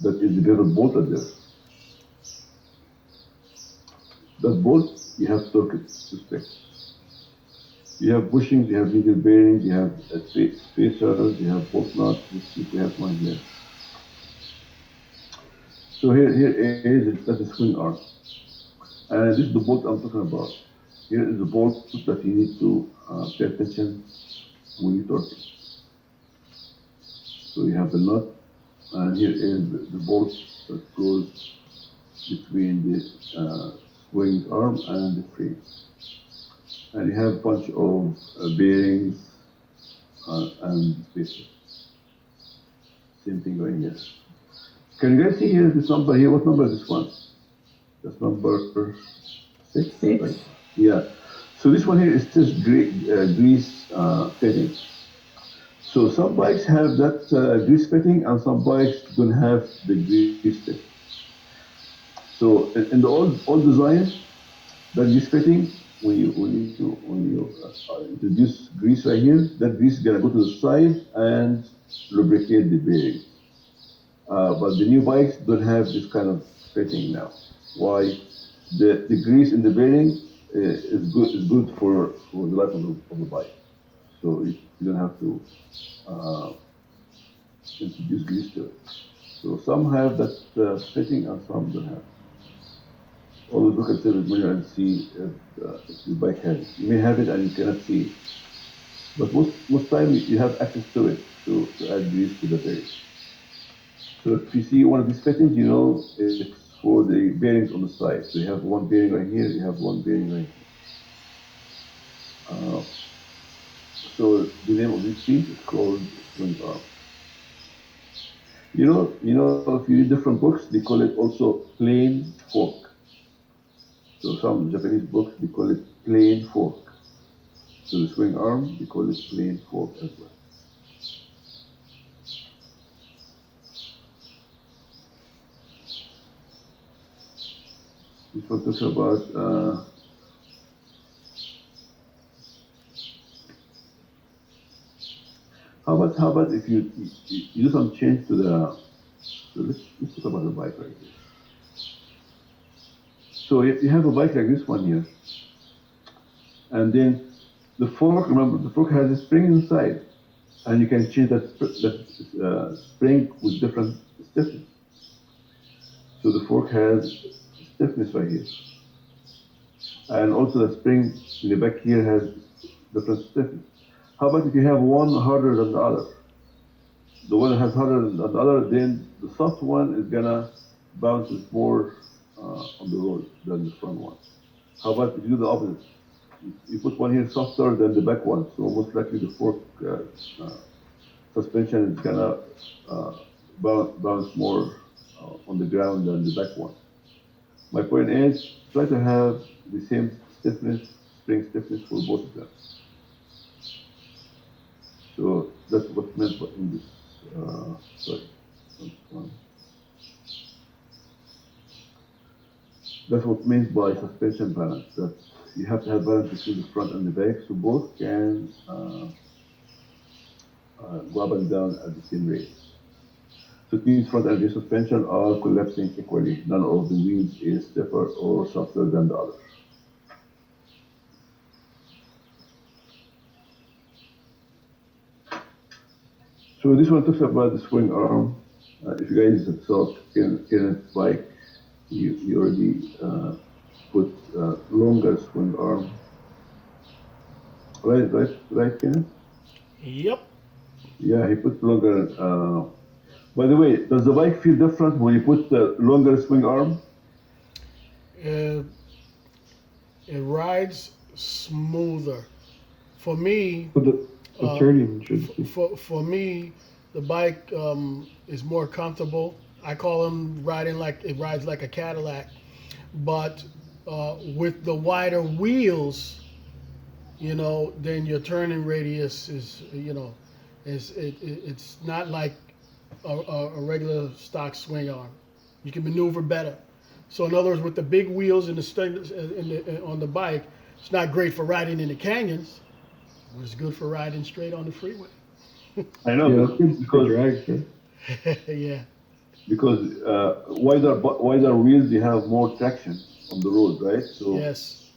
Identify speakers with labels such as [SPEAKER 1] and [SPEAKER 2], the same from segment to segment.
[SPEAKER 1] that is the pivot bolted there. That bolt, you have torque it to spec. You have bushings, you have needle bearings, you have spacers, you have bolt nuts. Let's see if we have one here. So here is that's a swing arm, and this is the bolt I'm talking about. Here is the bolt that you need to pay attention when you torque it. So you have the nut, and here is the bolt that goes between the swing arm and the frame. And you have a bunch of bearings and spacers. Same thing going here. Can you guys see here this number here? What number is this one? That's number 6, right?
[SPEAKER 2] Six.
[SPEAKER 1] Yeah. So this one here is just grease fitting. So some bikes have that grease fitting, and some bikes don't have the grease fitting. So in the old design, that grease fitting, when you introduce grease right here, that grease is gonna go to the side and lubricate the bearing. But the new bikes don't have this kind of fitting now. Why? The grease in the bearing is good for the life of the bike. So you don't have to uh, introduce grease to it. So some have that fitting and some don't have. Always look at the mirror and see if your bike has it. You may have it and you cannot see it. But most time you have access to it to add grease to the bearing. So if you see one of these fittings, you know it's for the bearings on the side. So you have one bearing right here, you have one bearing right here. So the name of this piece is called swing arm. If you read different books, they call it also plain fork. So some Japanese books they call it plain fork. So the swing arm they call it plain fork as well. This one talks about how about if you do some change to the. So let's talk about the bike right here. So you have a bike like this one here, and then the fork. Remember, the fork has a spring inside, and you can change that spring with different stiffness. So the fork has stiffness right here, and also the spring in the back here has different stiffness. How about if you have one harder than the other? The one that has harder than the other, then the soft one is gonna bounce more on the road than the front one. How about if you do the opposite? You put one here softer than the back one, so most likely the fork uh, suspension is gonna uh, bounce more on the ground than the back one. My point is, try to have the same stiffness, spring stiffness for both of them. So that's what's meant in this. Sorry, one. That's what means by suspension balance. That you have to have balance between the front and the back, so both can go up and down at the same rate. So it means front and rear suspension are collapsing equally. None of the wheels is stiffer or softer than the other. So this one talks about the swing arm. If you guys saw Kenneth's bike, you already put longer swing arm. Right, Kenneth?
[SPEAKER 2] Yep.
[SPEAKER 1] Yeah, he put longer. By the way, does the bike feel different when you put the longer swing arm?
[SPEAKER 2] Uh, it rides smoother. For me,
[SPEAKER 3] But the
[SPEAKER 2] uh,
[SPEAKER 3] turning should be.
[SPEAKER 2] for me, the bike is more comfortable. I call them riding like it rides like a Cadillac, but with the wider wheels, then your turning radius is, it's not like a regular stock swing arm. You can maneuver better. So in other words, with the big wheels and the on the bike, it's not great for riding in the canyons, but it's good for riding straight on the freeway.
[SPEAKER 1] I know
[SPEAKER 3] Yeah, that's good for
[SPEAKER 1] because
[SPEAKER 3] drag, right?
[SPEAKER 2] Yeah.
[SPEAKER 1] because wider wheels, you have more traction on the road, right? So
[SPEAKER 2] Yes.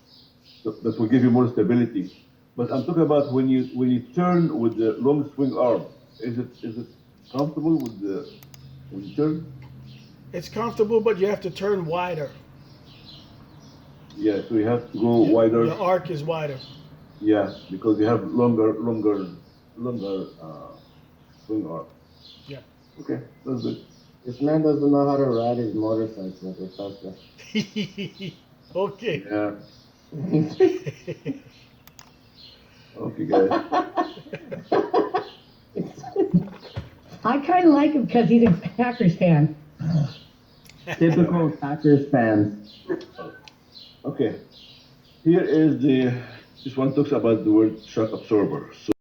[SPEAKER 1] that will give you more stability. But I'm talking about when you turn with the long swing arm. Is it comfortable with the when you turn?
[SPEAKER 2] It's comfortable, but you have to turn wider.
[SPEAKER 1] Yeah, so you have to go
[SPEAKER 2] Your
[SPEAKER 1] wider.
[SPEAKER 2] arc is wider.
[SPEAKER 1] Yeah, because you have longer swing arm.
[SPEAKER 2] Yeah.
[SPEAKER 1] Okay, that's good.
[SPEAKER 3] This man doesn't know how to ride his motorcycle, Professor.
[SPEAKER 2] Okay.
[SPEAKER 1] Yeah. Okay, guys.
[SPEAKER 4] I kind of like him because he's a Packers fan.
[SPEAKER 3] Typical Packers fans.
[SPEAKER 1] Okay. Here is this one talks about the word shock absorber. So